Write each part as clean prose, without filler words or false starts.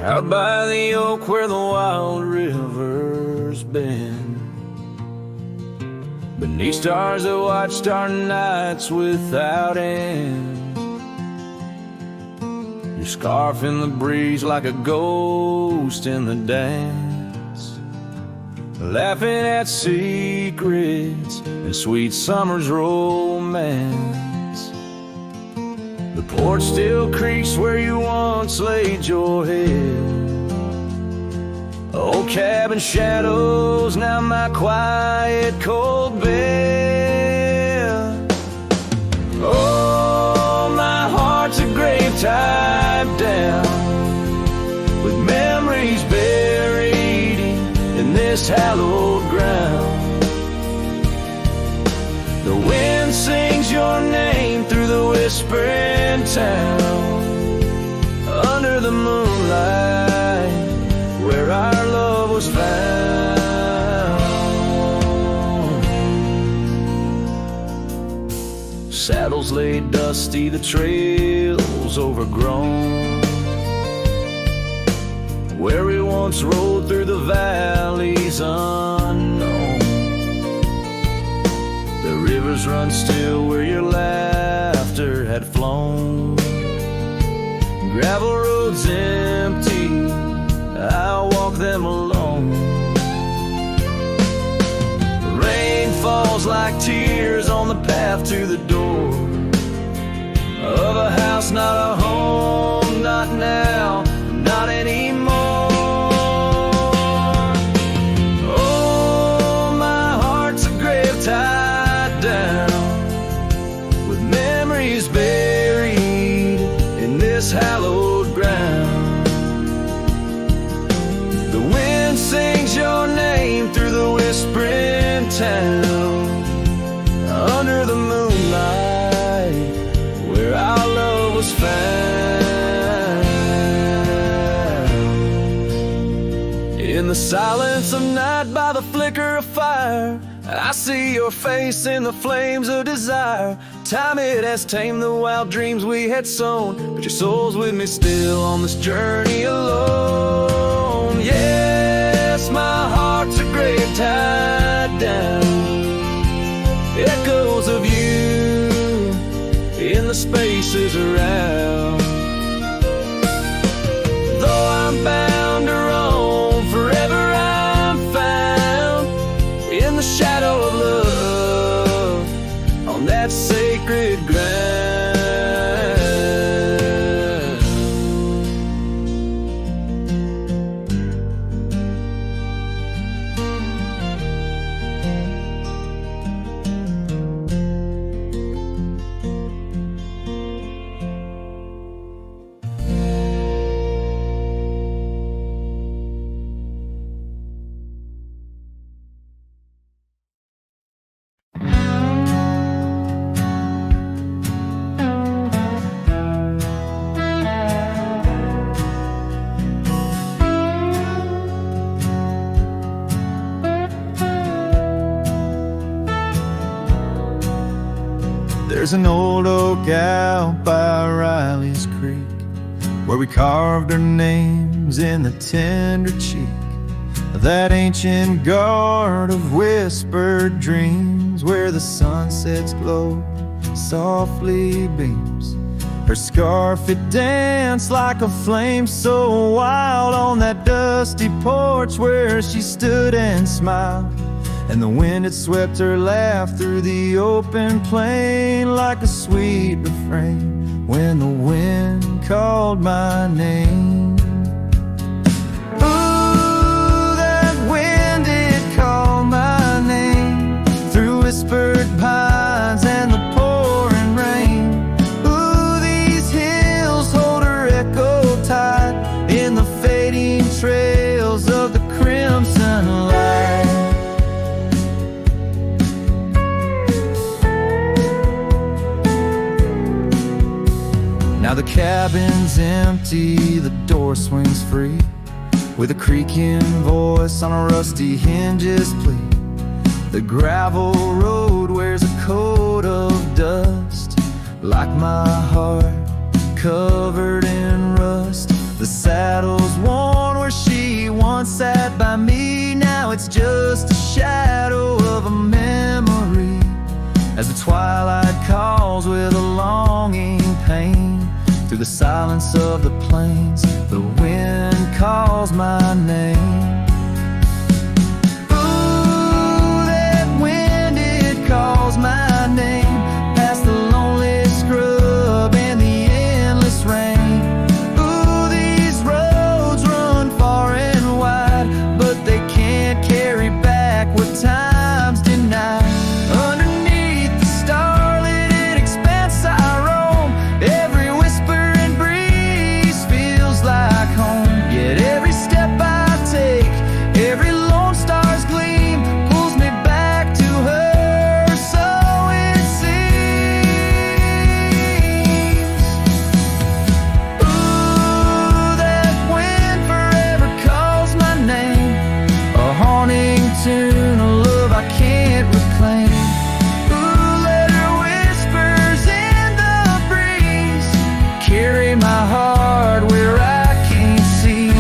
out by the oak where the wild river's been, beneath stars that watched our nights without end. Your scarf in the breeze like a ghost in the dance, laughing at secrets and sweet summer's romance. The porch still creaks where you once laid your head. Old cabin shadows, now my quiet cold bed. Oh, my heart's a grave tied down, with memories buried in this hallowed ground. The wind sings your name through the whispering town, under the moonlight where our love was found. Saddles laid dusty, the trails overgrown, where we once rode through the valleys unknown. The rivers run still where your laughter had flown. Gravel roads empty, I'll walk them alone. The rain falls like tears on the path to the door of a house, not a home, not now, not anymore. Oh, my heart's a grave tied down, with memories buried in this hallowed ground. The wind sings your name through the whispering town, under the moonlight where our love was found. In the silence of night, by the flicker of fire, I see your face in the flames of desire. Time, it has tamed the wild dreams we had sown, but your soul's with me still on this journey alone. Yes, my heart's a grave tied down, echoes of you in the spaces around. Though I'm bound to roam, forever I'm found in the shadow of love on that sacred ground. There's an old oak out by Riley's Creek, where we carved our names in the tender cheek of that ancient guard of whispered dreams, where the sunset's glow softly beams. Her scarf, it danced like a flame so wild on that dusty porch where she stood and smiled. And the wind had swept her laugh through the open plain like a sweet refrain when the wind called my name. Ooh, that wind did call my name through whispered pines and the pouring rain. Ooh, these hills hold her echo tight in the fading trails of the crimson light. Now the cabin's empty, the door swings free, with a creaking voice on a rusty hinge's plea. The gravel road wears a coat of dust, like my heart covered in rust. The saddle's worn just a shadow of a memory, as the twilight calls with a longing pain. Through the silence of the plains, the wind calls my name. Ooh, that wind, it calls my name, past the lonely scrub and the endless rain. Ooh, these roads run far and wide, but they can't carry back what time's denied. Underneath the starlit expanse I roam, every whisper and breeze feels like home. Yet every step I take, every lone star's gleam pulls me back to her, so it seems. Ooh, that wind forever calls my name, a haunting tune, a love I can't reclaim. Ooh, let her whispers in the breeze carry my heart where I can't see.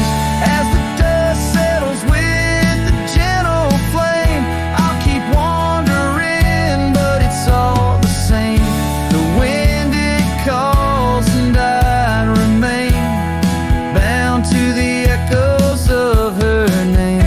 As the dust settles with the gentle flame, I'll keep wandering, but it's all the same. The wind, it calls and I remain bound to the echoes of her name.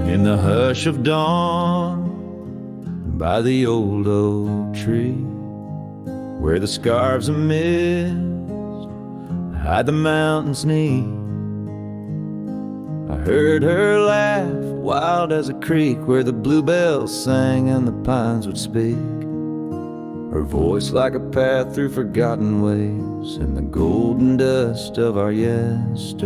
In the hush of dawn, by the old oak tree, where the scarves of mist hide the mountain's knee, I heard her laugh, wild as a creek, where the bluebells sang and the pines would speak. Her voice like a path through forgotten ways in the golden dust of our yesterdays.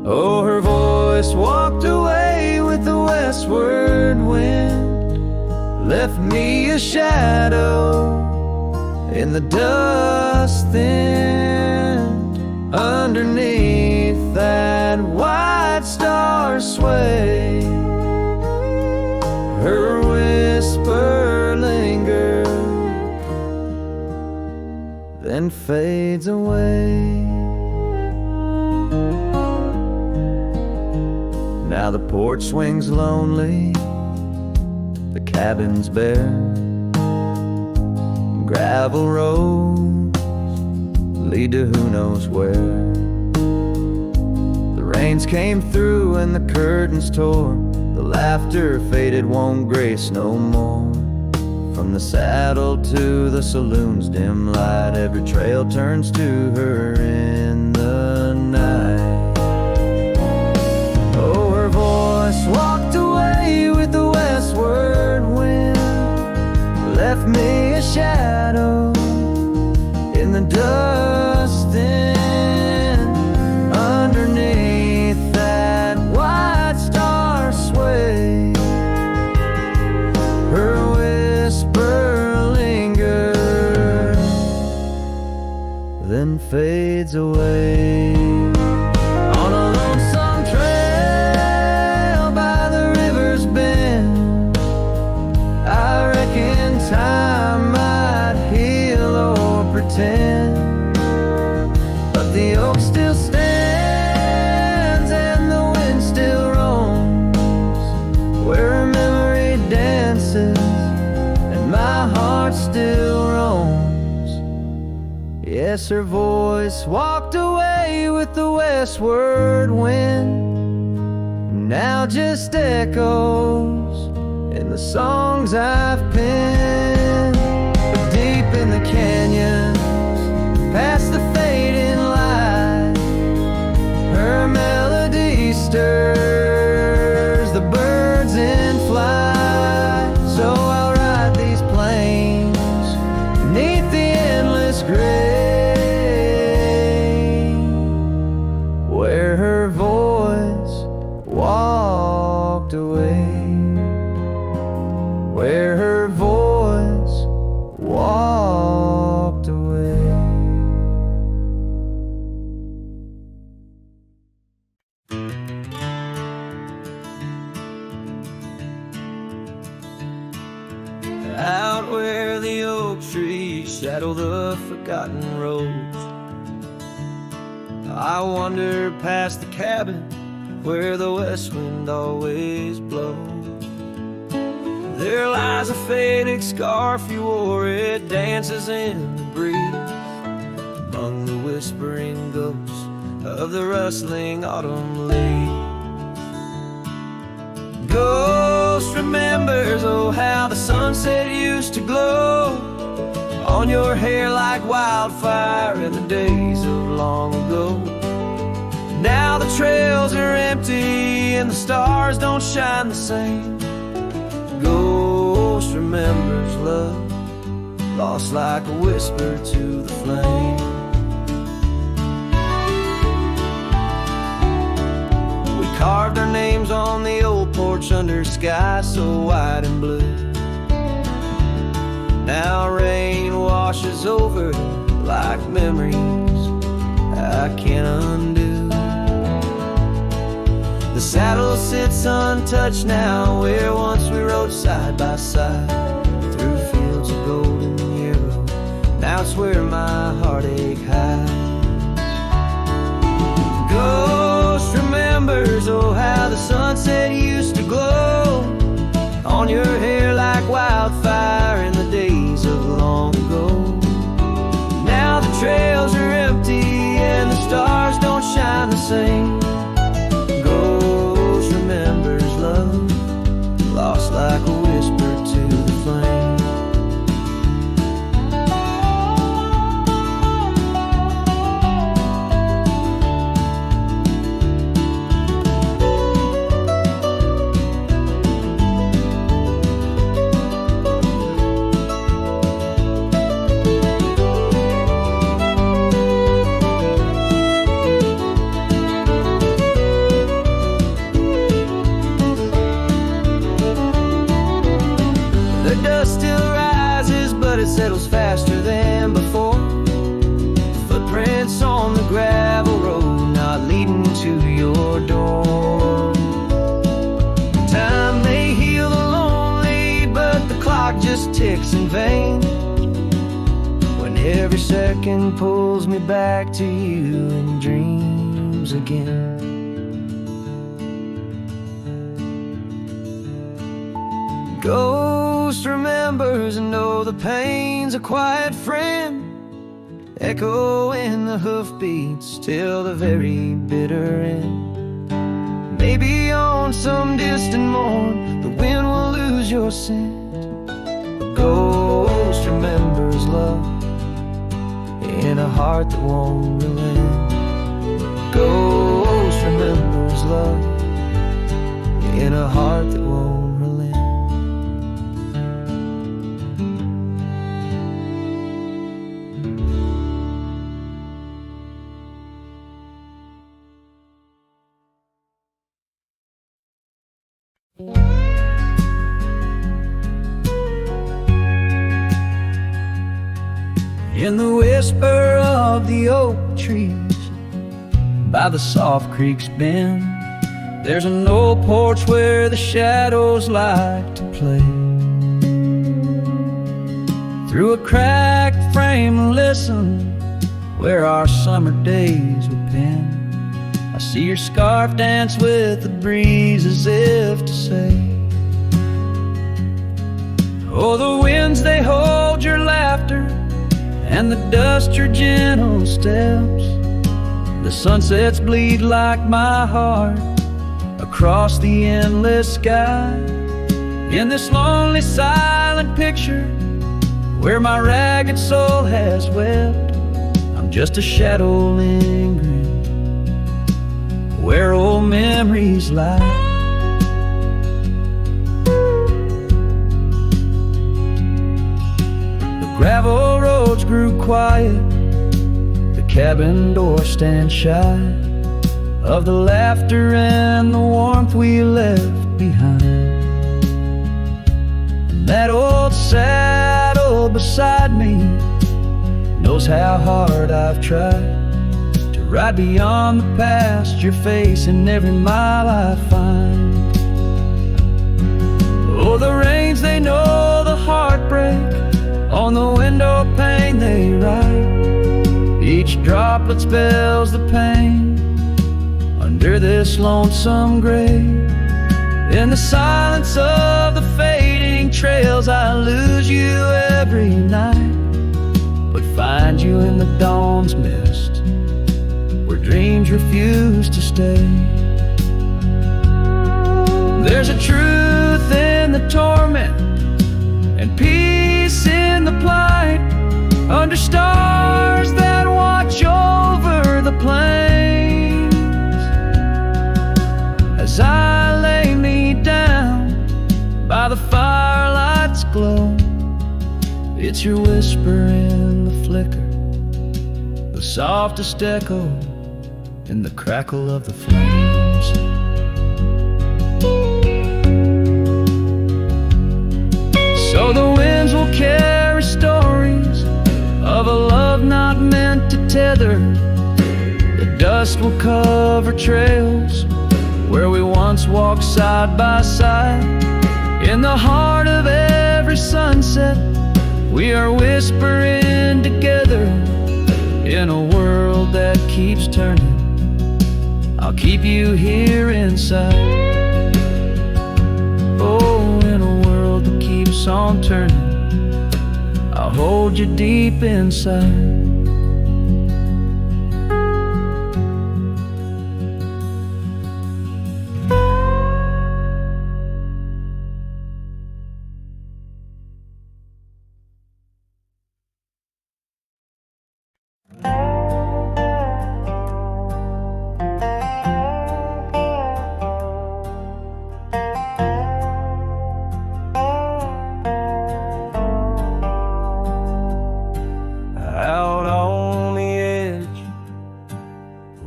Oh, her voice walked away with the westward wind, left me a shadow in the dust thinned. Underneath that white star sway, her whisper lingers, then fades away. Now the porch swings lonely, the cabin's bare, gravel roads lead to who knows where. The rains came through and the curtains tore, the laughter faded, won't grace no more. From the saddle to the saloon's dim light, every trail turns to her in the night. Oh, her voice walked away with the westward wind, left me a shadow in the dust then. Underneath that white star sway, her whisper lingers, then fades away. On a lonesome trail by the river's bend, I reckon time might heal or pretend, but the oak still stands and the wind still roams, where her memory dances and my heart still roams. Yes, her voice walked away with the westward wind, now just echoes in the songs I've penned. But deep in the canyons, past the fading light, her melody stirs the birds in flight. So I'll ride these plains neath the endless gray, where her voice walked away. forgotten roads. I wander past the cabin where the west wind always blows. There lies a faded scarf you wore, it dances in the breeze among the whispering ghosts of the rustling autumn leaves. Ghost remembers, oh how the sunset used to glow on your hair like wildfire in the days of long ago. Now the trails are empty and the stars don't shine the same. Ghost remembers love, lost like a whisper to the flame. We carved our names on the old porch under sky so wide and blue. Now rain washes over like memories I can't undo. The saddle sits untouched now where once we rode side by side through fields of golden yarrow. Now it's where my heartache hides. Ghost remembers, oh how the sunset used to glow on your hair like wildfire in the days of long ago. Now the trails are empty and the stars don't shine the same. Ghost remembers love, lost like a whisper to the flame. Settles faster than before. Footprints on the gravel road, not leading to your door. Time may heal the lonely, but the clock just ticks in vain. When every second pulls me back to you in dreams again. Ghost remembers, and oh, the pain's a quiet friend, echo in the hoofbeats till the very bitter end. Maybe on some distant morn the wind will lose your scent. A ghost remembers love in a heart that won't relent. Ghost remembers love in a heart that won't relent. In the whisper of the oak trees by the soft creek's bend, there's an old porch where the shadows like to play. Through a cracked frame, listen where our summer days were penned. I see your scarf dance with the breeze as if to say, oh, the winds, they hold your laughter and the dust your gentle steps. The sunsets bleed like my heart across the endless sky. In this lonely silent picture where my ragged soul has wept, I'm just a shadow lingering where old memories lie. Gravel roads grew quiet, the cabin door stands shy of the laughter and the warmth we left behind. And that old saddle beside me knows how hard I've tried to ride beyond the past you're facing every mile I find. Oh, the rains, they know the heartbreak On the window pane they write, each droplet spells the pain. Under this lonesome grave, in the silence of the fading trails, I lose you every night, but find you in the dawn's mist, where dreams refuse to stay. There's a truth in the torment and peace in the plight, under stars that watch over the plains. As I lay me down by the firelight's glow, it's your whisper in the flicker, the softest echo in the crackle of the flames. So the winds will carry stories of a love not meant to tether. The dust will cover trails where we once walked side by side. In the heart of every sunset, we are whispering together. In a world that keeps turning, I'll keep you here inside. Oh, in a world that keeps on turning, I'll hold you deep inside.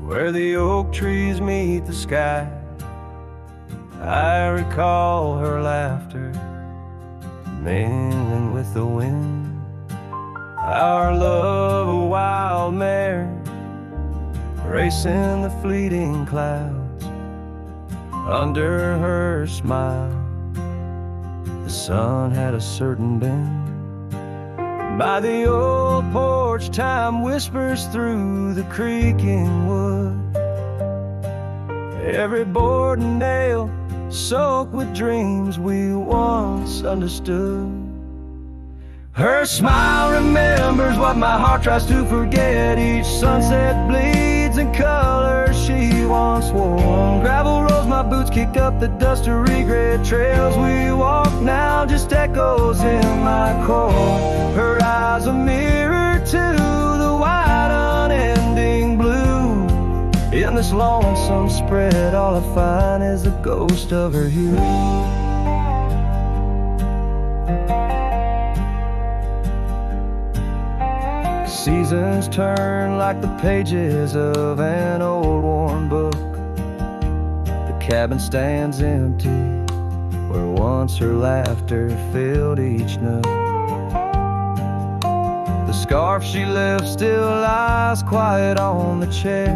Where the oak trees meet the sky, I recall her laughter mingling with the wind. Our love a wild mare racing the fleeting clouds. Under her smile, the sun had a certain bend. By the old porch, time whispers through the creaking wood. Every board and nail soaked with dreams we once understood. Her smile remembers what my heart tries to forget. Each sunset bleeds in colors she once wore. Gravel roads my boots kick up the dust of regret. Trails we walk now just echoes in my core. Her eyes a mirror to the wide unending blue. In this lonesome spread, all I find is the ghost of her hue. Seasons turn like the pages of an old worn book. The cabin stands empty where once her laughter filled each nook. The scarf she left still lies quiet on the chair,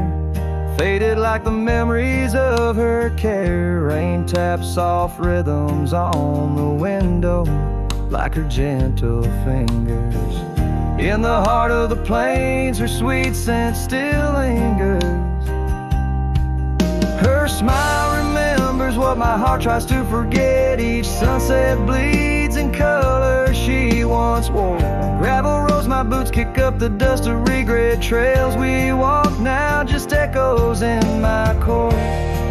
faded like the memories of her care. Rain taps soft rhythms on the window like her gentle fingers. In the heart of the plains, her sweet scent still lingers. Her smile remembers what my heart tries to forget. Each sunset bleeds in color she once wore. Gravel roads my boots kick up the dust of regret. Trails we walk now just echoes in my core.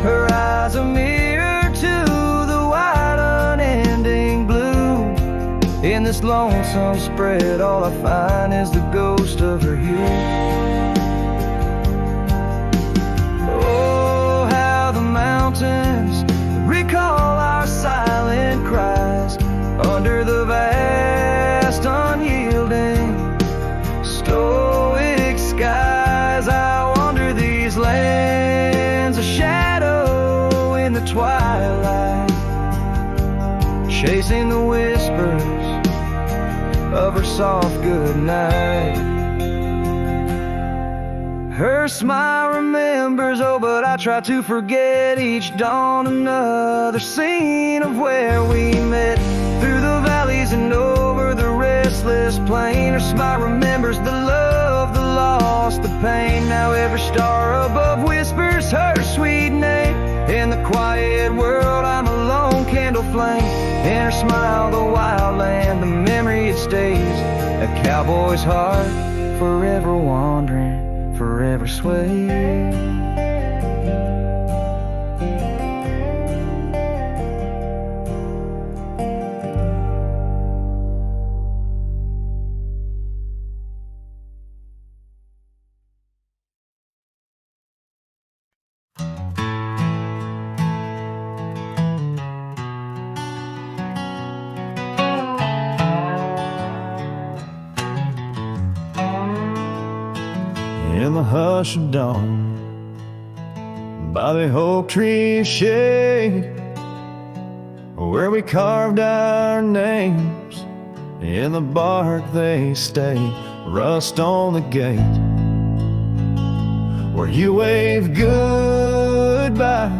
Her eyes a mirror to the wide unending blue. In this lonesome spread, all I find is the ghost of her hue. Oh, how the mountains recall our silent cries under the vast, unyielding, stoic skies. I wander these lands, a shadow in the twilight, chasing the whispers of her soft goodnight. Her smile remembers, oh, but I try to forget. Each dawn another scene of where we met, through the valleys and over the rest. faceless plane. Her smile remembers the love, the loss, the pain. Now every star above whispers her sweet name. In the quiet world I'm a lone candle flame. In her smile the wild land, the memory it stays. A cowboy's heart, forever wandering, forever swaying. In the hush of dawn, by the oak tree shade, where we carved our names, in the bark they stay, rust on the gate, where you wave goodbye,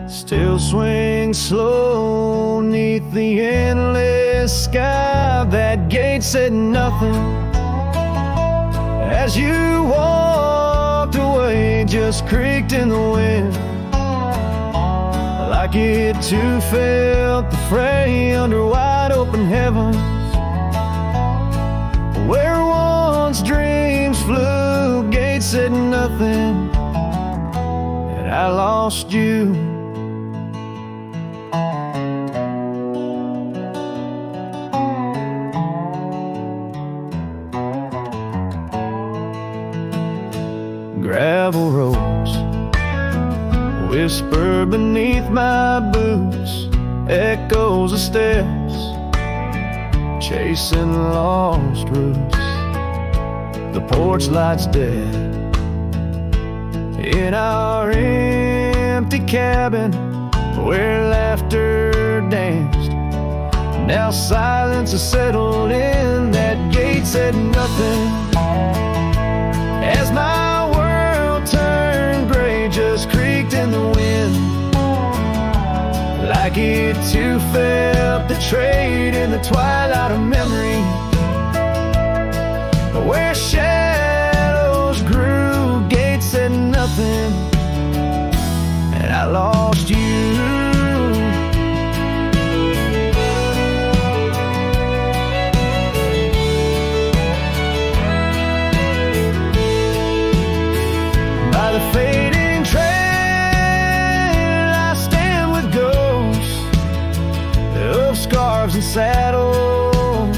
still swing slow neath the endless sky. That gate said nothing as you walked away, just creaked in the wind, like it too felt the fray under wide open heavens, where once dreams flew. Gate said nothing, and I lost you. Gravel roads whisper beneath my boots, echoes of steps chasing lost roots. The porch light's dead in our empty cabin, where laughter danced. Now silence has settled in. That gate said nothing as my turned gray, just creaked in the wind, like it too felt betrayed in the twilight of memory, where shadows grew. Gate said nothing, and I lost you. By the fading trail I stand with ghosts of scarves and saddles,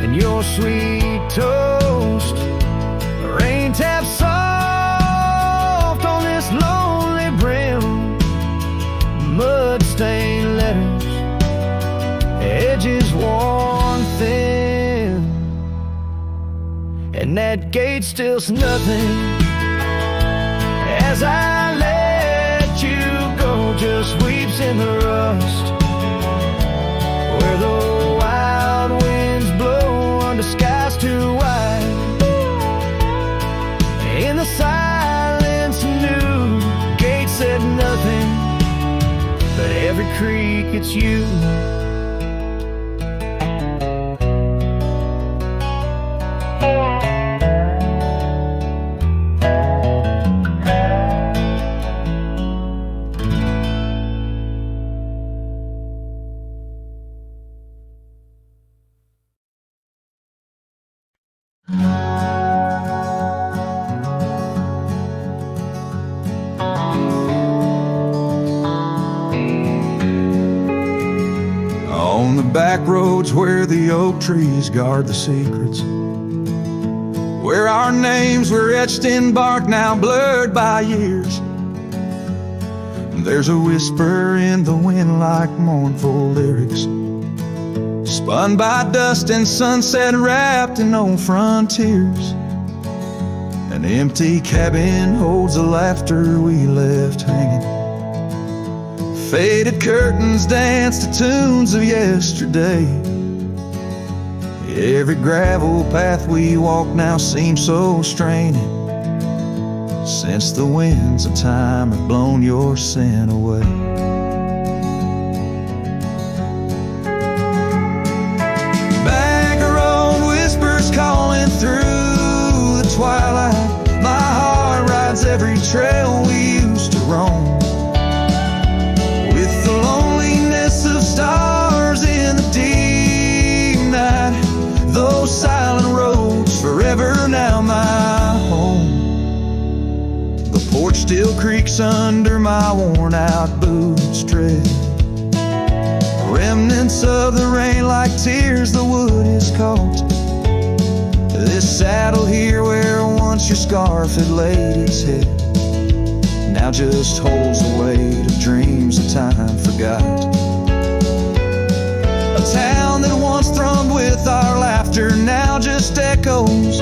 and your sweet toast. The rain taps soft on this lonely brim, mud-stained letters, edges worn thin, and that gate still's nothing as I let you go, just weeps in the rust, where the wild winds blow under skies too wide. In the silence new, gate said nothing, but every creak it's you. On the back roads where the oak trees guard the secrets, where our names were etched in bark now blurred by years, there's a whisper in the wind like mournful lyrics, spun by dust and sunset wrapped in old frontiers. An empty cabin holds the laughter we left hanging. Faded curtains dance to tunes of yesterday. Every gravel path we walk now seems so straining, since the winds of time have blown your sin away. Back twilight, my heart rides every trail we used to roam. With the loneliness of stars in the deep night, those silent roads forever now my home. The porch still creaks under my worn out boots tread. Remnants of the rain like tears the wood has caught. This saddle here where once your scarf had laid its head now just holds the weight of dreams that time forgot. A town that once thrummed with our laughter now just echoes.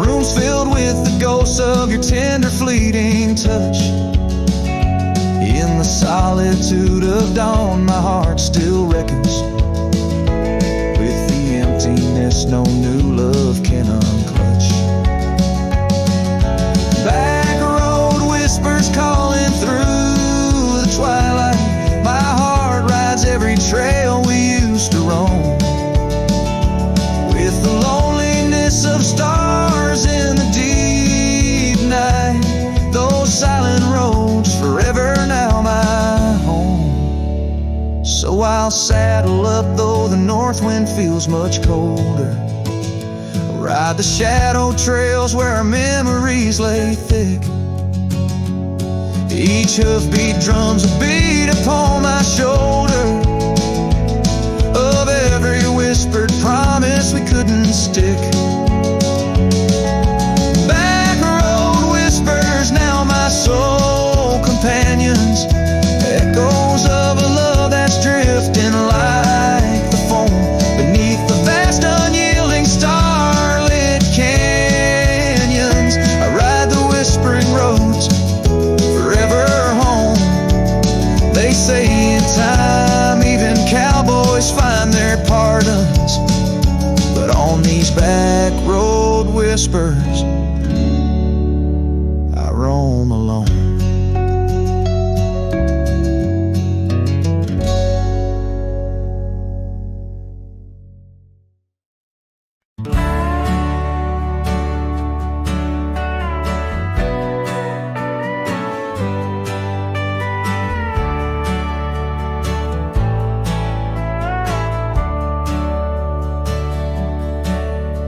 Rooms filled with the ghosts of your tender fleeting touch. In the solitude of dawn, my heart still reckons with the emptiness no new love can unclutch. Back road whispers calling through the twilight, my heart rides every trail we used to roam. With the loneliness of stars in the deep night, those silent roads forever now my home. So I'll saddle up though the north wind feels much colder, ride the shadow trails where our memories lay thick. Each hoofbeat drums a beat upon my shoulder of every whispered promise we couldn't stick. Back road whispers now my soul companions, echoes of a love that's drifting like the foam beneath the vast unyielding starlit canyons. I ride the whispering roads forever home. They say in time even cowboys find their pardons, but on these back road whispers I roam alone.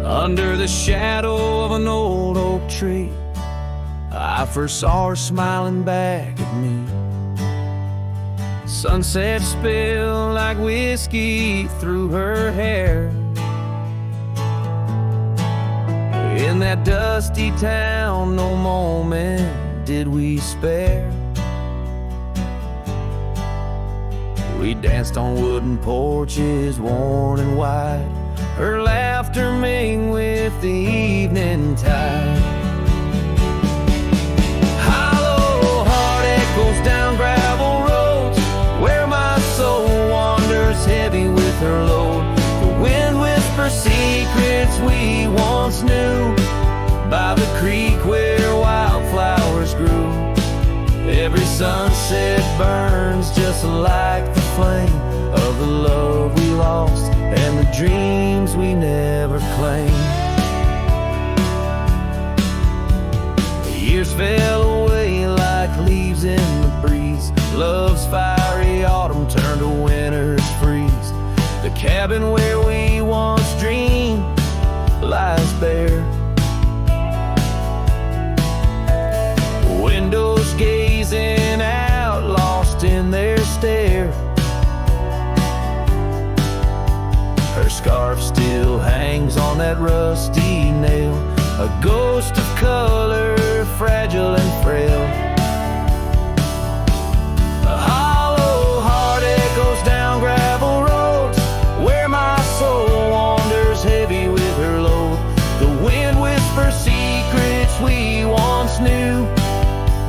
Under the shadow of an old oak tree, I first saw her smiling back at me. Sunset spilled like whiskey through her hair. In that dusty town, no moment did we spare. We danced on wooden porches, worn and wide, her laughter mingled with the evening tide. Hollow heart echoes down gravel roads where my soul wanders heavy with her load. The wind whispers secrets we once knew by the creek where wildflowers grew. Every sunset burns just like the flame of the love we lost and the dreams we never claimed. The years fell away like leaves in the breeze. Love's fiery autumn turned to winter's freeze. The cabin where we once dreamed lies bare. Windows gazing out, lost in their stare. Her scarf still hangs on that rusty nail, a ghost of color, fragile and frail. A hollow heart echoes down gravel roads where my soul wanders heavy with her load. The wind whispers secrets we once knew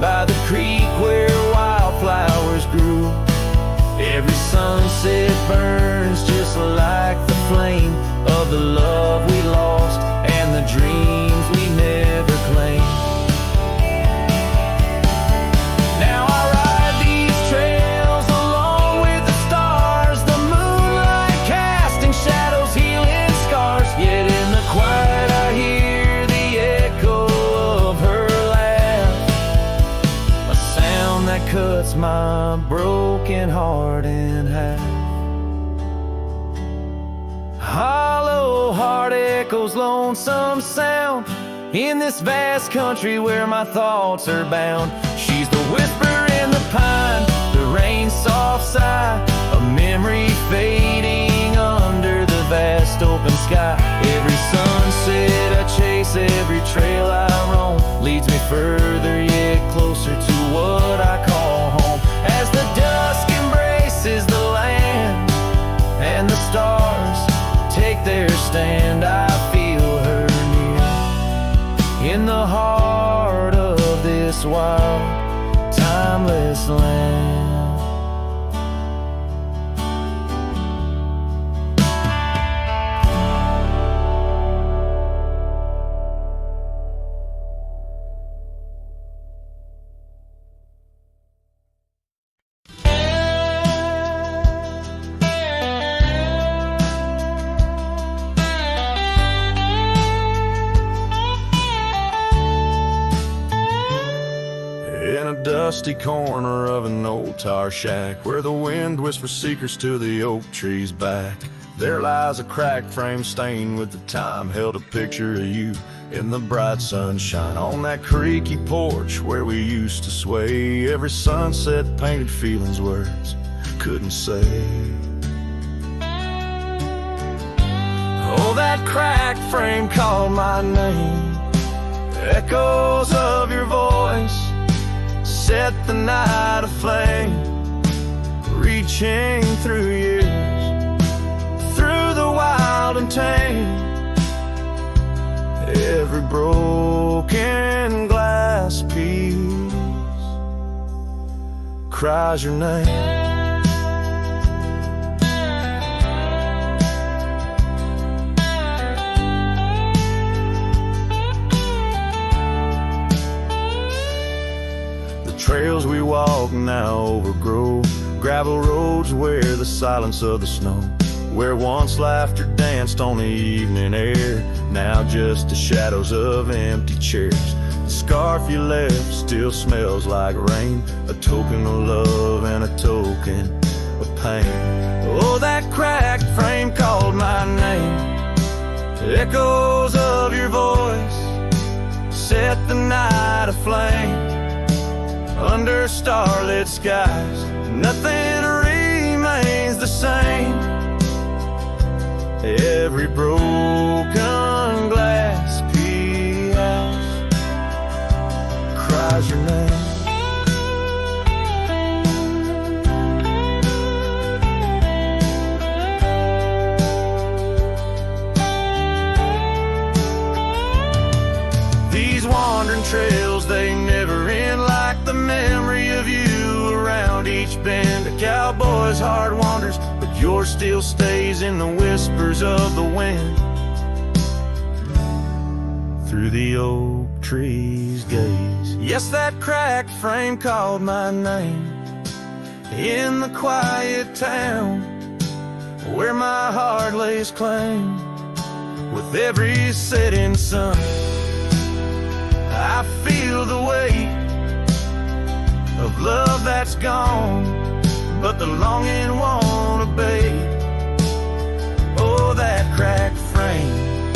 by the creek where wildflowers grew. Every sunset burns just like the flame of the love we lost and the dreams we never claimed. Now I ride these trails along with the stars, the moonlight casting shadows, healing scars. Yet in the quiet I hear the echo cuts my broken heart in half. Hollow heart echoes lonesome sound in this vast country where my thoughts are bound. She's the whisper in the pine, the rain's soft sigh, a memory fading under the vast open sky. Every sunset I chase, every trail I roam, leads me further yet closer to what I call home. As the dusk embraces the land and the stars take their stand, I feel her near in the heart of this wild, timeless land. Dusty corner of an old tar shack where the wind whispers secrets to the oak tree's back, there lies a cracked frame stained with the time, held a picture of you in the bright sunshine on that creaky porch where we used to sway. Every sunset painted feelings words couldn't say. Oh, that cracked frame called my name, echoes of your voice set the night aflame, reaching through years, through the wild and tame. Every broken glass piece cries your name. Trails we walk now overgrow, gravel roads where the silence of the snow, where once laughter danced on the evening air, now just the shadows of empty chairs. The scarf you left still smells like rain, a token of love and a token of pain. Oh, that cracked frame called my name, echoes of your voice set the night aflame. Under starlit skies, nothing remains the same. Every broken glass piece cries your name. These wandering trails, they never end, like the memory of you around each bend. A cowboy's heart wanders, but yours still stays in the whispers of the wind. Through the oak tree's gaze, yes, that cracked frame called my name in the quiet town where my heart lays claim. With every setting sun, I feel the weight of love that's gone, but the longing won't abate. Oh, that cracked frame,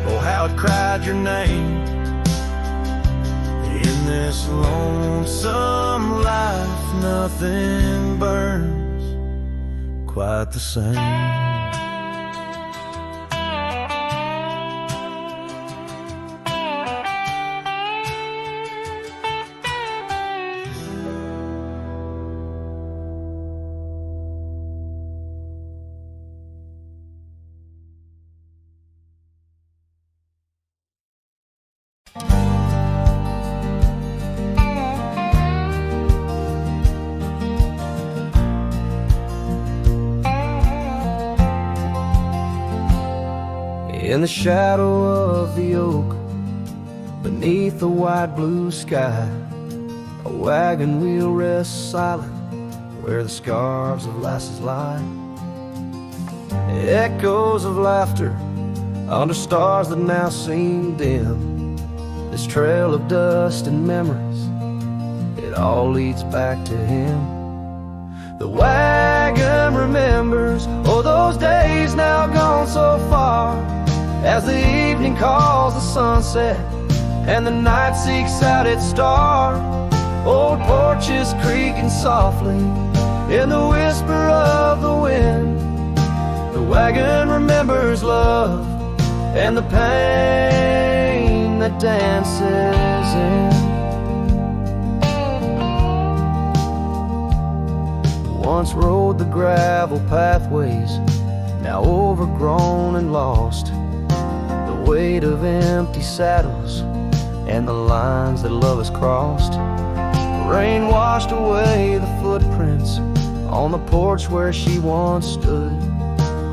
oh, how it cried your name. In this lonesome life, nothing burns quite the same. In the shadow of the oak, beneath the wide blue sky, a wagon wheel rests silent where the scarves of lasses lie. Echoes of laughter under stars that now seem dim. This trail of dust and memories, it all leads back to him. The wagon remembers, oh, those days now gone so far, as the evening calls the sunset and the night seeks out its star. Old porches creaking softly in the whisper of the wind. The wagon remembers love and the pain that dances in. Once rode the gravel pathways, now overgrown and lost. The weight of empty saddles and the lines that love has crossed. The rain washed away the footprints on the porch where she once stood.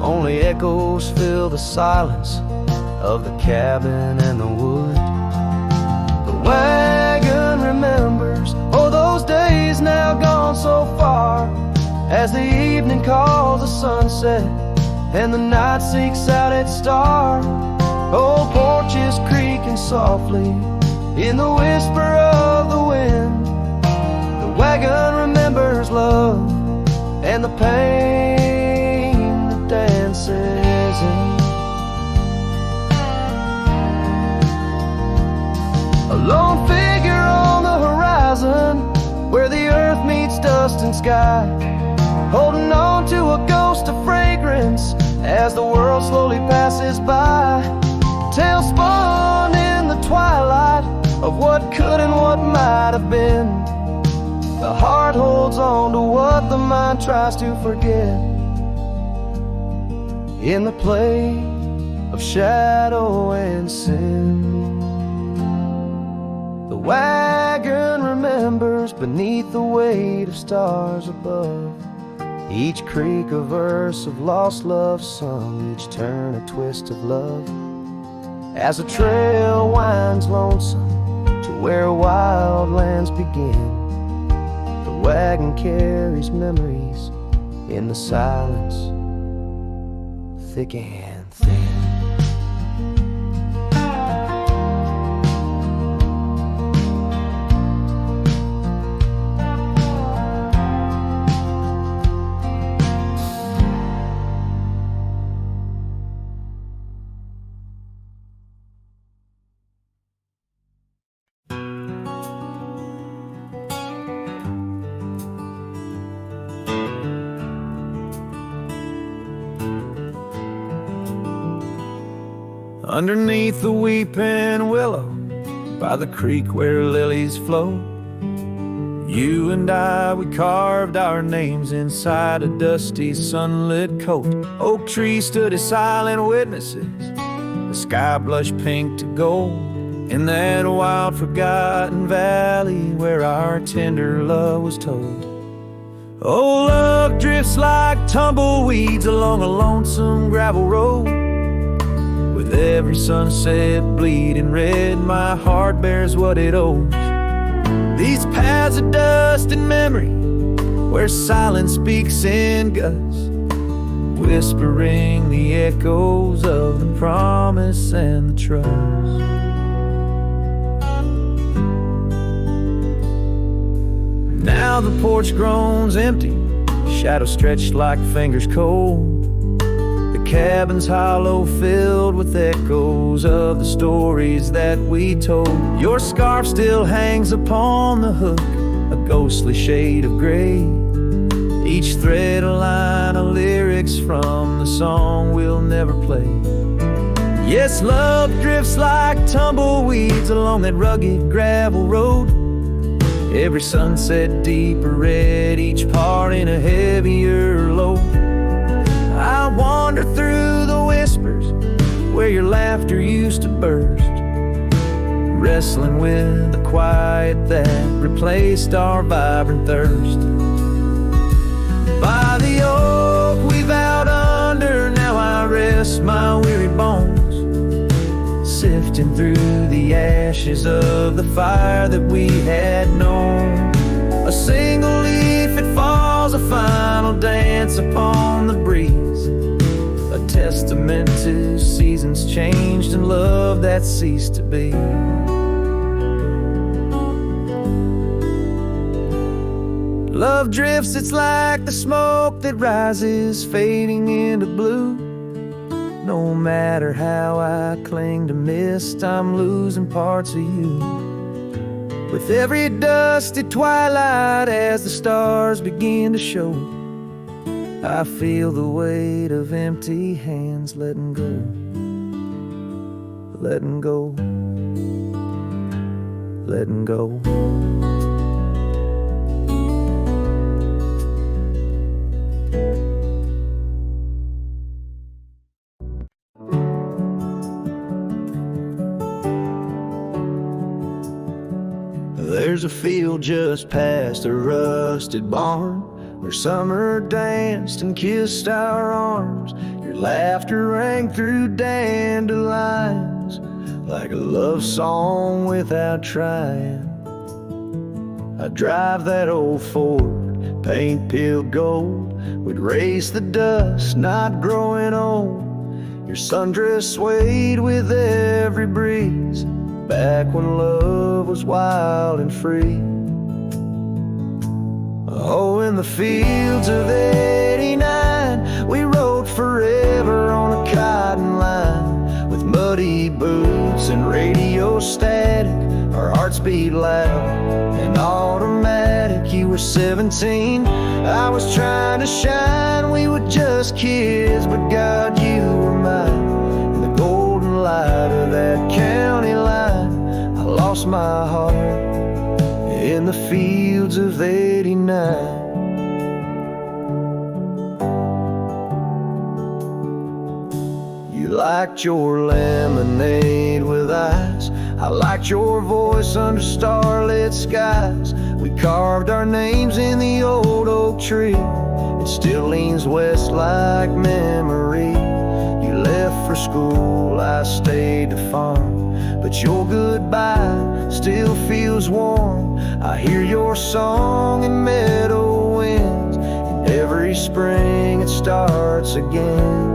Only echoes fill the silence of the cabin and the wood. The wagon remembers, oh, those days now gone so far, as the evening calls the sunset and the night seeks out its star. Old porches creaking softly in the whisper of the wind. The wagon remembers love and the pain that dances in. A lone figure on the horizon, where the earth meets dust and sky, holding on to a ghost of fragrance as the world slowly passes by. Tales spun in the twilight of what could and what might have been. The heart holds on to what the mind tries to forget, in the play of shadow and sin. The wagon remembers beneath the weight of stars above, each creak a verse of lost love sung, each turn a twist of love, as the trail winds lonesome to where wild lands begin. The wagon carries memories in the silence, thick and thin. Underneath the weeping willow, by the creek where lilies flow, you and I, we carved our names inside a dusty sunlit coat. Oak trees stood as silent witnesses, the sky blushed pink to gold, in that wild forgotten valley where our tender love was told. Oh, love drifts like tumbleweeds along a lonesome gravel road. With every sunset bleeding red, my heart bears what it owes. These paths of dust and memory, where silence speaks in gusts, whispering the echoes of the promise and the trust. Now the porch groans empty, shadows stretched like fingers cold. The cabin's hollow, filled with echoes of the stories that we told. Your scarf still hangs upon the hook, a ghostly shade of gray, each thread a line of lyrics from the song we'll never play. Yes, love drifts like tumbleweeds along that rugged gravel road, every sunset deeper red, each part in a heavier load. I wander through the whispers where your laughter used to burst, wrestling with the quiet that replaced our vibrant thirst. By the oak we vowed under, now I rest my weary bones, sifting through the ashes of the fire that we had known. A single leaf, it falls, a final dance upon the breeze, a testament to seasons changed and love that ceased to be. love drifts, it's like the smoke that rises, fading into blue. No matter how I cling to mist, I'm losing parts of you. With every dusty twilight, as the stars begin to show, I feel the weight of empty hands letting go, letting go, letting go. There's a field just past a rusted barn where summer danced and kissed our arms. Your laughter rang through dandelions like a love song without trying. I drive that old Ford, paint peeled gold, would race the dust, not growing old. Your sundress swayed with every breeze, back when love was wild and free. Oh, in the fields of '89, we rode forever on a cotton line, with muddy boots and radio static. Our hearts beat loud and automatic. You were 17, I was trying to shine. We were just kids, but God, you were mine. In the golden light of that county line, I lost my heart in the fields of '89. You liked your lemonade with ice, I liked your voice under starlit skies. We carved our names in the old oak tree, it still leans west like memory. You left for school, I stayed to farm, but your goodbye still feels warm. I hear your song in meadow winds, and every spring it starts again.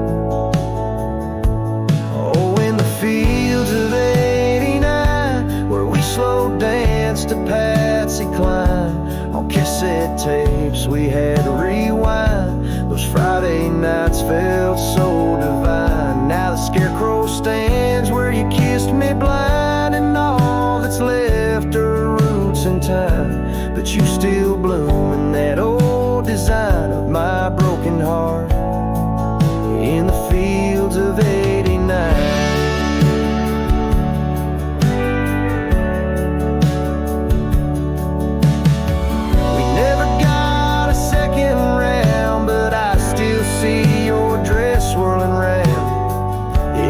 Oh, in the fields of '89, where we slow danced to Patsy Cline. On cassette tapes we had to rewind, those Friday nights felt so divine. Now the scarecrow stands where you kissed me blind, and all that's left are roots in time. But you still bloom in that old design of my broken heart in the fields of '89.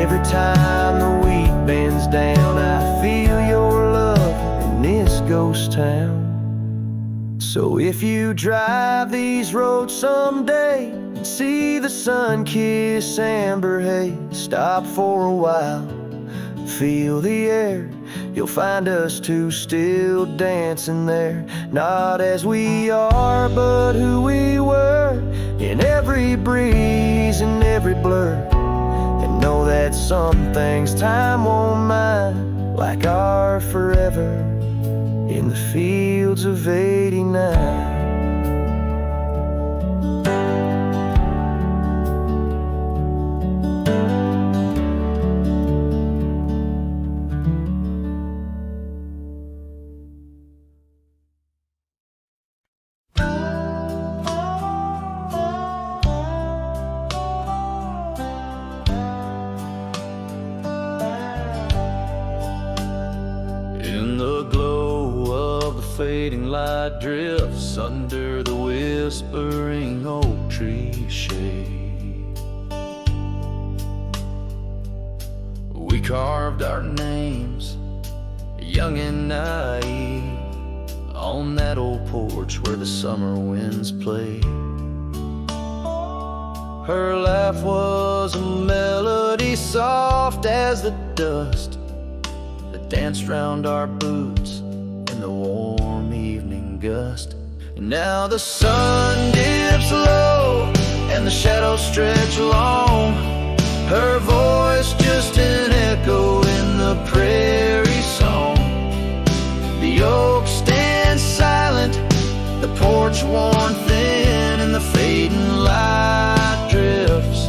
Every time the wheat bends down, I feel your love in this ghost town. So if you drive these roads someday and see the sun-kissed amber haze, stop for a while, feel the air. You'll find us two still dancing there, not as we are, but who we were, in every breeze and every blur. Know that some things time won't mind, like our forever in the fields of '89. Fading light drifts under the whispering oak tree shade. We carved our names, young and naive, on that old porch where the summer winds played. Her laugh was a melody soft as the dust that danced round our boots in the warm evening gust. And now the sun dips low and the shadows stretch long, her voice just an echo in the prairie song. The oak stands silent, the porch worn thin and the fading light drifts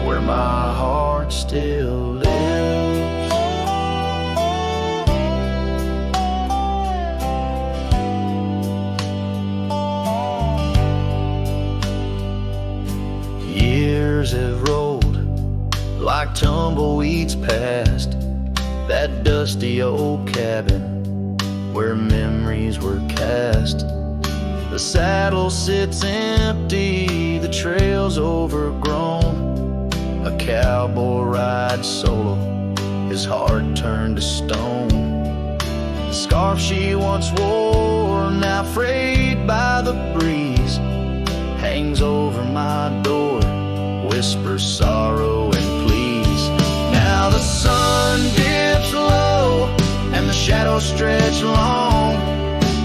where my heart still lives. Years have rolled like tumbleweeds past that dusty old cabin where memories were cast. The saddle sits empty, the trail's overgrown. A cowboy rides solo, his heart turned to stone. The scarf she once wore, now frayed by the breeze, hangs over my door, whispers sorrow and pleas. Now the sun dips low and the shadows stretch long,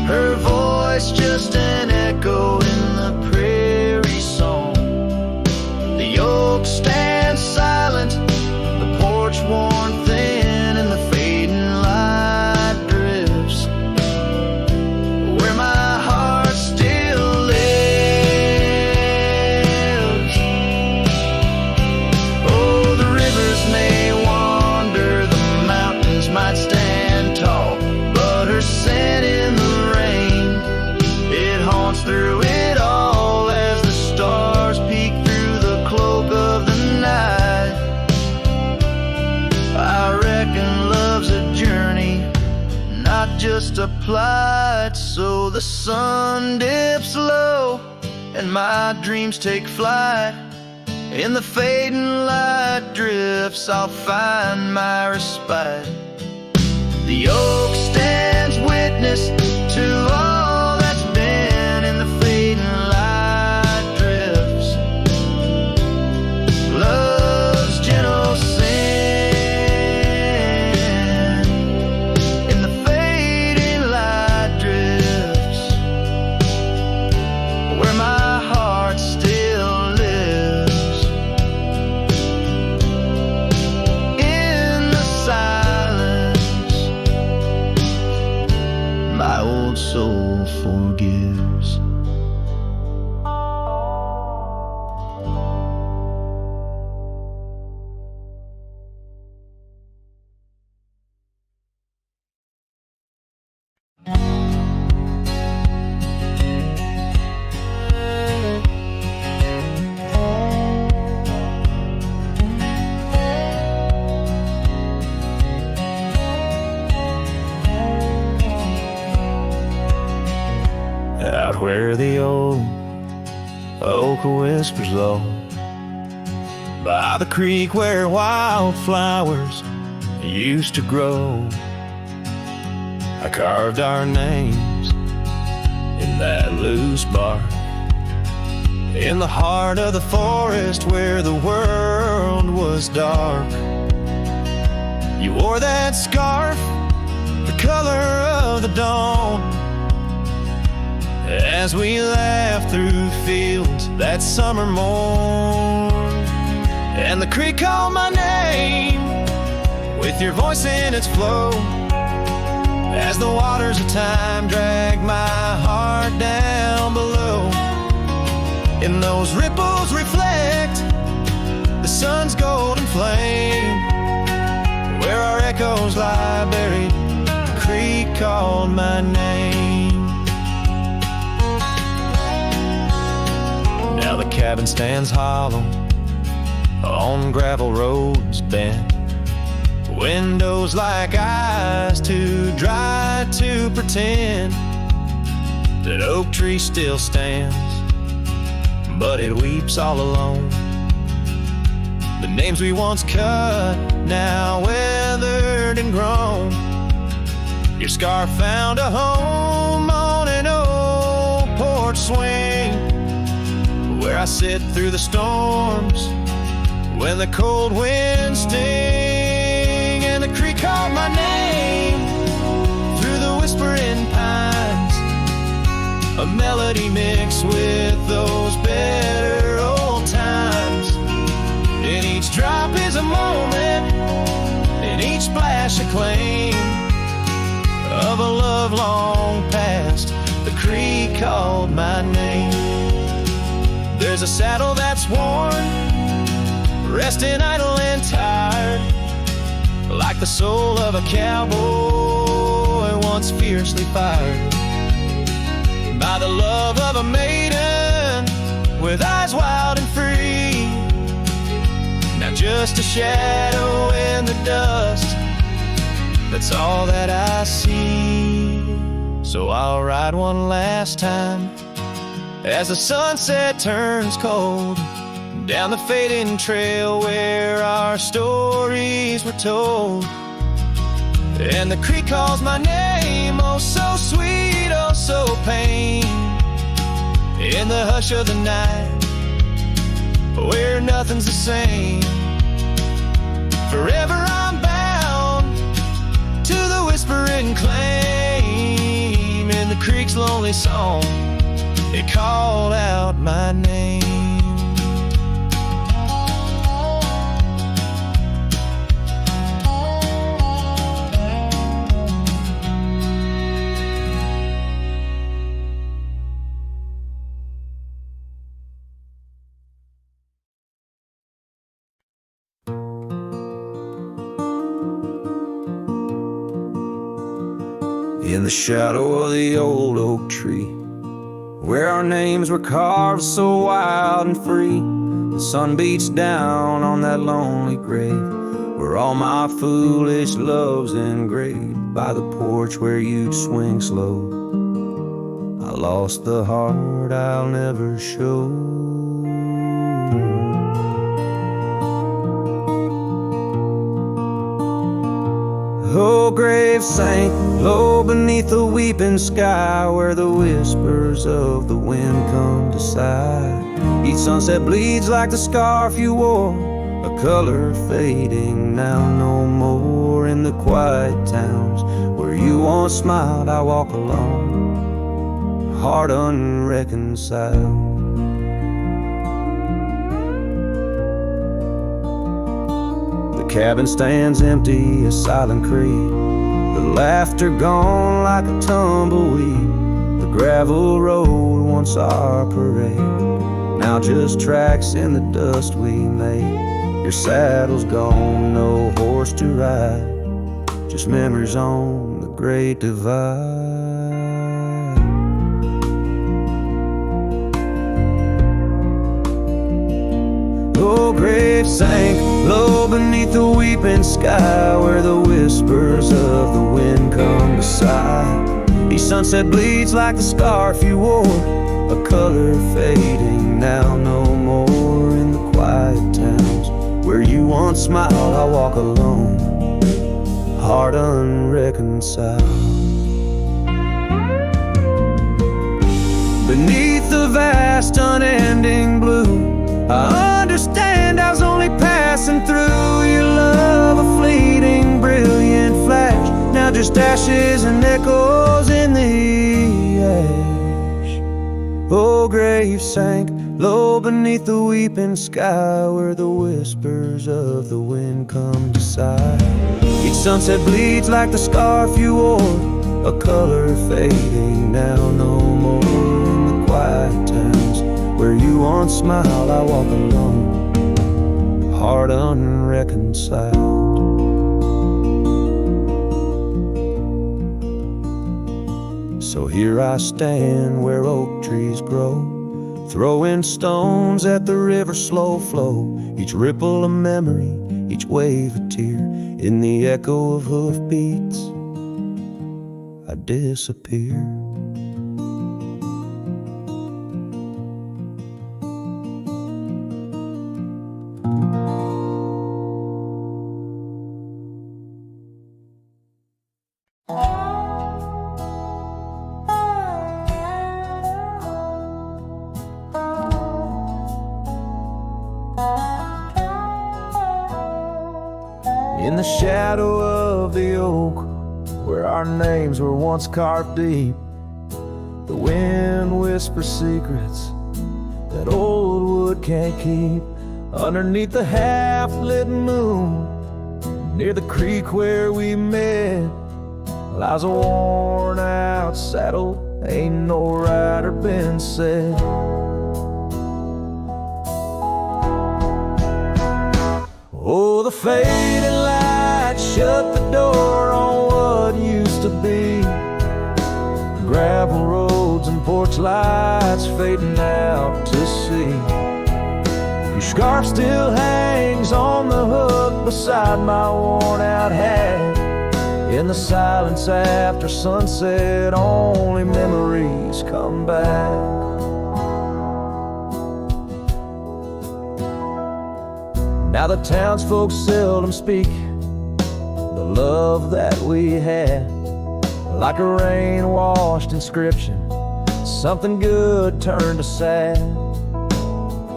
her voice just an echo in the prairie song. The oak stands silent, the porch worn thin, and the fading light drifts where my heart still lives. Oh, the rivers may wander, the mountains might stand tall, but her scent in the rain, it haunts through it all as the stars peek through the cloak of the night. I reckon love's a journey, not just a plight. So the sun dips low and my dreams take flight. In the fading light drifts I'll find my respite. The oak stands witness to all that's been. In the fading light drifts love's gentle sin. In the fading light drifts where my heart still lives. In the silence my old soul forgives. Out where the old oak whispers low, by the creek where wildflowers used to grow, I carved our names in that loose bark. In the heart of the forest where the world was dark, you wore that scarf, the color of the dawn, as we laughed through fields that summer morn. And the creek called my name with your voice in its flow, as the waters of time dragged my heart down below. And those ripples reflect the sun's golden flame, where our echoes lie buried, the creek called my name. Now the cabin stands hollow on gravel roads bent, windows like eyes too dry to pretend that oak tree still stands, but it weeps all alone. The names we once cut, now weathered and grown. Your scarf found a home on an old porch swing, where I sit through the storms when the cold winds sting. And the creek called my name through the whispering pines, a melody mixed with those better old times. And each drop is a moment, and each splash a claim of a love long past. The creek called my name. There's a saddle that's worn, resting idle and tired, like the soul of a cowboy once fiercely fired by the love of a maiden with eyes wild and free. Now just a shadow in the dust, that's all that I see. So I'll ride one last time as the sunset turns cold, down the fading trail where our stories were told. And the creek calls my name, oh so sweet, oh so pain. In the hush of the night, where nothing's the same. Forever I'm bound to the whispering claim. In the creek's lonely song, it called out my name. In the shadow of the old oak tree, where our names were carved so wild and free, the sun beats down on that lonely grave, where all my foolish love's engraved. By the porch where you'd swing slow, I lost the heart I'll never show. Oh, grave sank low beneath the weeping sky, where the whispers of the wind come to sigh. Each sunset bleeds like the scarf you wore, a color fading now no more. In the quiet towns where you once smiled, I walk alone, heart unreconciled. The cabin stands empty, a silent creek, the laughter gone like a tumbleweed. The gravel road, once our parade, now just tracks in the dust we made. Your saddle's gone, no horse to ride, just memories on the great divide. Oh, grave sank low beneath the weeping sky, where the whispers of the wind come to sigh. Each sunset bleeds like the scarf you wore, a color fading now no more. In the quiet towns where you once smiled, I walk alone, heart unreconciled. Beneath the vast unending blue, I understand I was only passing through. Your love a fleeting brilliant flash, now just ashes and echoes in the ash. Oh, grave sank low beneath the weeping sky, where the whispers of the wind come to sigh. Each sunset bleeds like the scarf you wore, a color fading now no more. In the quiet towns where you once smiled, I walk alone, heart unreconciled. So here I stand where oak trees grow, throwing stones at the river's slow flow. Each ripple a memory, each wave a tear. In the echo of hoofbeats, I disappear. In the shadow of the oak, where our names were once carved deep, the wind whispers secrets that old wood can't keep. Underneath the half-lit moon, near the creek where we met, lies a worn-out saddle ain't no rider been set. Oh, the fading light shut the door on what used to be. Gravel roads and porch lights fading out to sea. Your scarf still hangs on the hook beside my worn out hat. In the silence after sunset, only memories come back. Now the townsfolk seldom speak the love that we had, like a rain-washed inscription, something good turned to sad.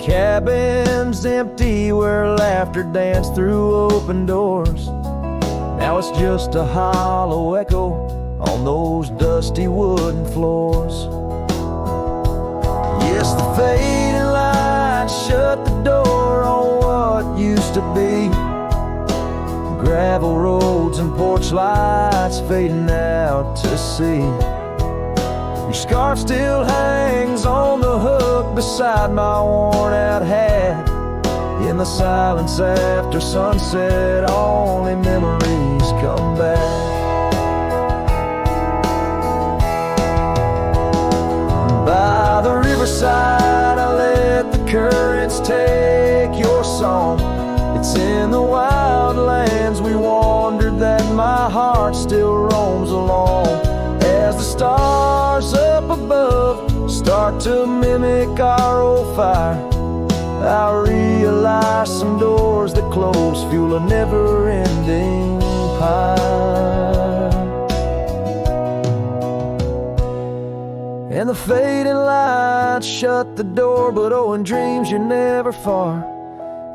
Cabins empty where laughter danced through open doors. Now it's just a hollow echo on those dusty wooden floors. Yes, the fading light shut the door on what used to be. Gravel roads and porch lights fading out to sea. Your scarf still hangs on the hook beside my worn out hat. In the silence after sunset, only memories come back. By the riverside, I let the currents take your song. It's in the wild lands we wandered that my heart still roams along. As the stars up above start to mimic our old fire, I realize some doors that close fuel a never-ending pyre. And the fading lights shut the door, but oh, in dreams you're never far.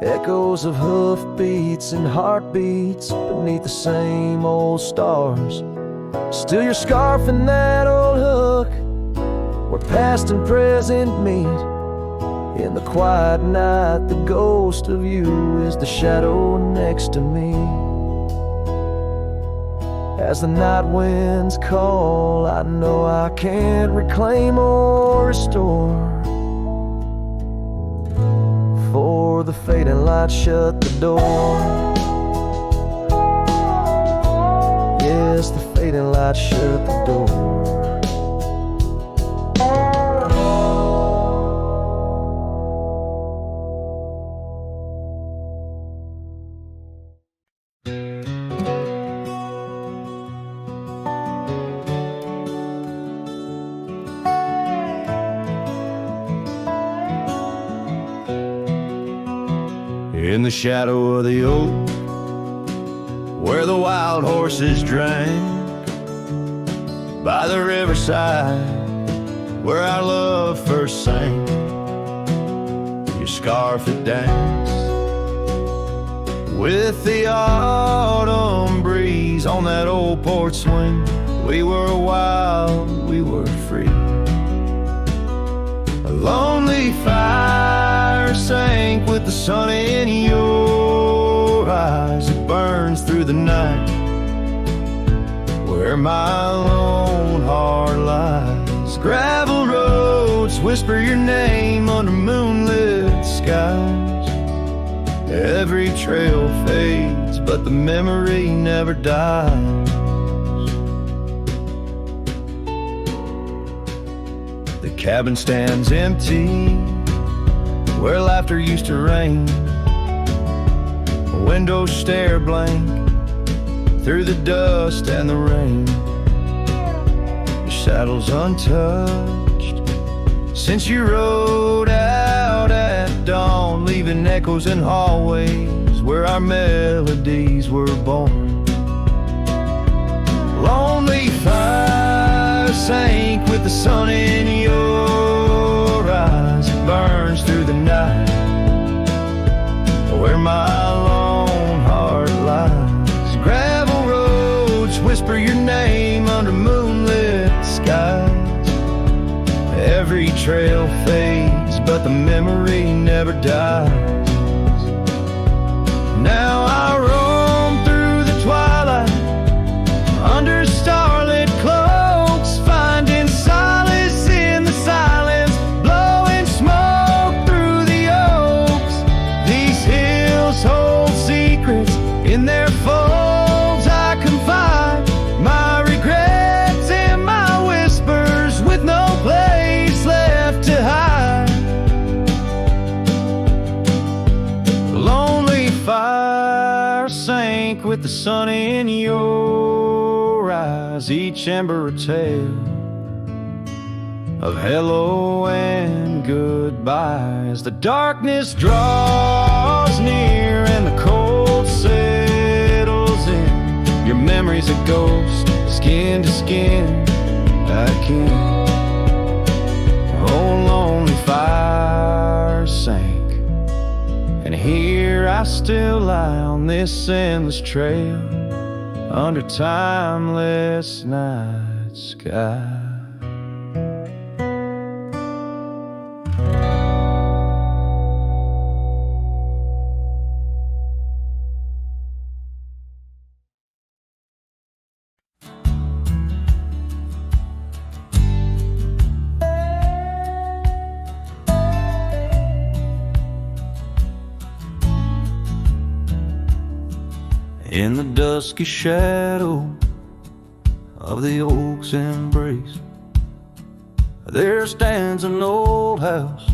Echoes of hoofbeats and heartbeats beneath the same old stars. Still your scarf and that old hook, where past and present meet. In the quiet night, the ghost of you is the shadow next to me. As the night winds call, I know I can't reclaim or restore. For the fading light shut the door. Yes, the fading light shut the door. In the shadow of the oak, where the wild horses drank, by the riverside, where our love first sang, your scarf had danced with the autumn breeze on that old porch swing. We were wild, we were free. A lonely fire sank with the sun in your eyes. It burns through the night where my lone heart lies. Gravel roads whisper your name under moonlit skies. Every trail fades, but the memory never dies. The cabin stands empty where laughter used to reign. Windows stare blank through the dust and the rain. Your saddle's untouched since you rode out at dawn, leaving echoes in hallways where our melodies were born. Lonely fire sank with the sun in your eyes. It burns through the night where my lone heart lies. Gravel roads whisper your name under moonlit skies. Every trail fades, but the memory never dies. Now I roam through the twilight under starlit cloaks, finding silence sun in your eyes, each ember a tale of hello and goodbye. As the darkness draws near and the cold settles in, your memory's a ghost, skin to skin. I can't. Oh, lonely fire sank, and here I still lie on this endless trail under timeless night sky. In the dusky shadow of the oak's embrace, there stands an old house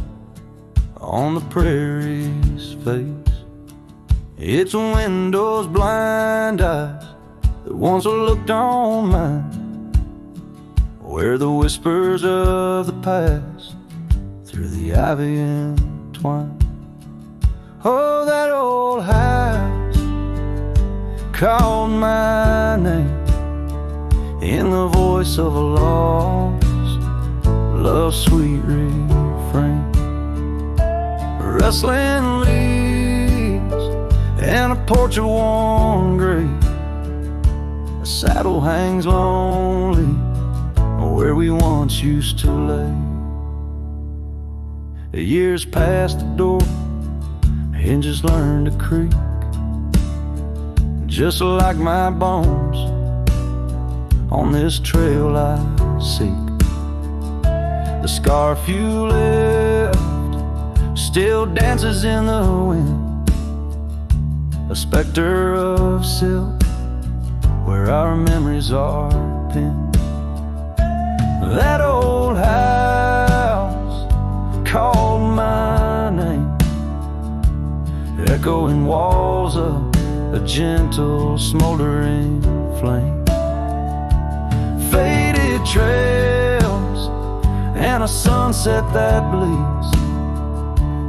on the prairie's face. Its windows blind eyes that once looked on mine, where the whispers of the past through the ivy entwine. Oh, that old house called my name in the voice of a lost love's sweet refrain. Rustling leaves and a porch of worn grape, a saddle hangs lonely where we once used to lay. The years past the door, hinges learned to creak, just like my bones on this trail I seek. The scarf you left still dances in the wind, a specter of silk where our memories are pinned. That old house called my name, echoing walls of a gentle smoldering flame. Faded trails and a sunset that bleeds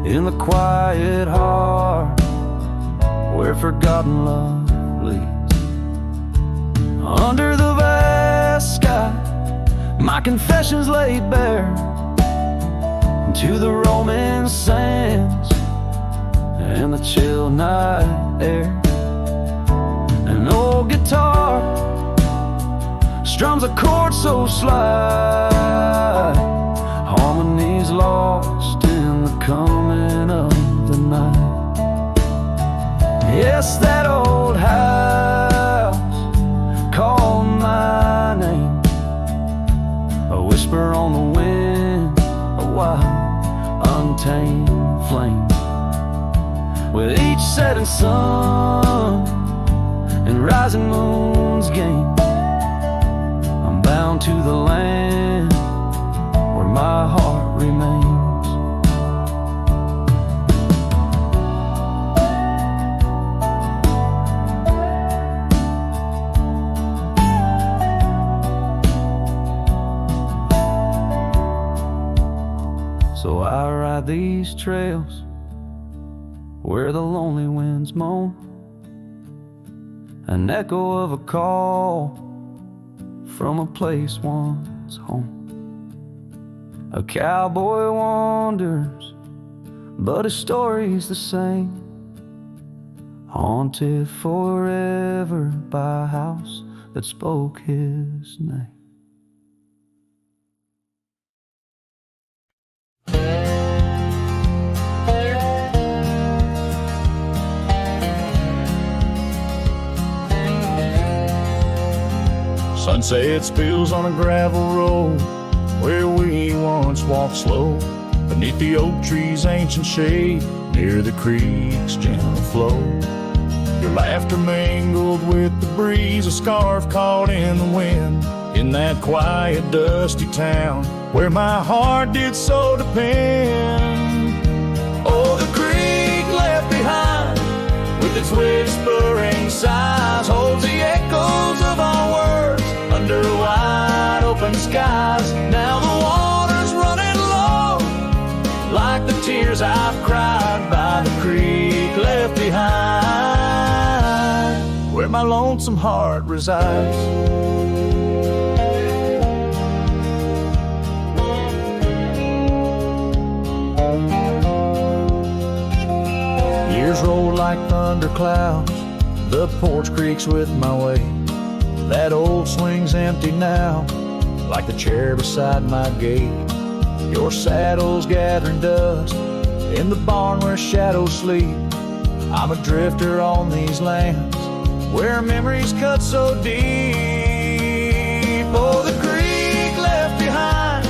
in the quiet heart where forgotten love leads. Under the vast sky, my confessions laid bare to the roaming sands and the chill night air. An old guitar strums a chord so slight, harmonies lost in the coming of the night. Yes, that old house called my name, a whisper on the wind, a wild, untamed flame. With each setting sun and rising moon's game, I'm bound to the land where my heart remains. So I ride these trails where the lonely winds moan, an echo of a call from a place once home. A cowboy wanders, but his story's the same, haunted forever by a house that spoke his name. Sunset spills on a gravel road where we once walked slow, beneath the oak tree's ancient shade, near the creek's gentle flow. Your laughter mingled with the breeze, a scarf caught in the wind, in that quiet, dusty town where my heart did so depend. Oh, the creek left behind with its whispering whispering sighs holds the echoes of our words under wide open skies. Now the water's running low, like the tears I've cried by the creek left behind, where my lonesome heart resides. Years roll like thunderclouds, the porch creaks with my weight. That old swing's empty now, like the chair beside my gate. Your saddle's gathering dust in the barn where shadows sleep. I'm a drifter on these lands where memories cut so deep. Oh, the creek left behind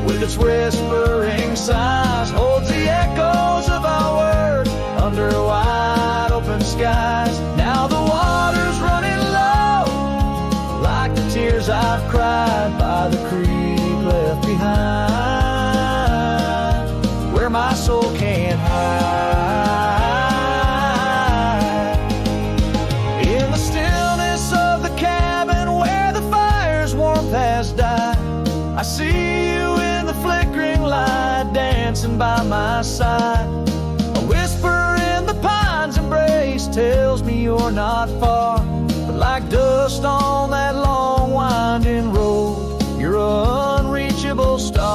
with its whispering sighs holds the echoes of our words under wide open skies. Now the water's running low, like the tears I've cried by the creek left behind, where my soul can't hide. In the stillness of the cabin where the fire's warmth has died, I see you in the flickering light dancing by my side. A whisper in the pine's embrace tells me you're not far, but like dust on that long winding road, you're an unreachable star.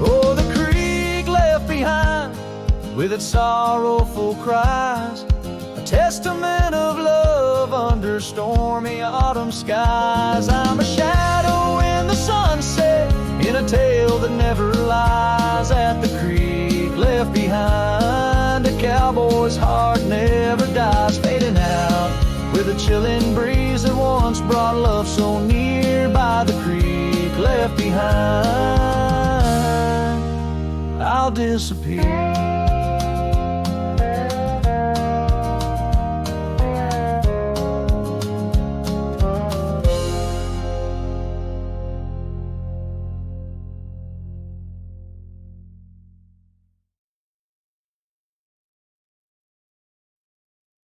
Oh, the creek left behind with its sorrowful cries, a testament of love under stormy autumn skies. I'm a shadow in the sunset, in a tale that never lies. At the creek left behind, a cowboy's heart never dies, fading out with a chilling breeze that once brought love so near. By the creek left behind, I'll disappear.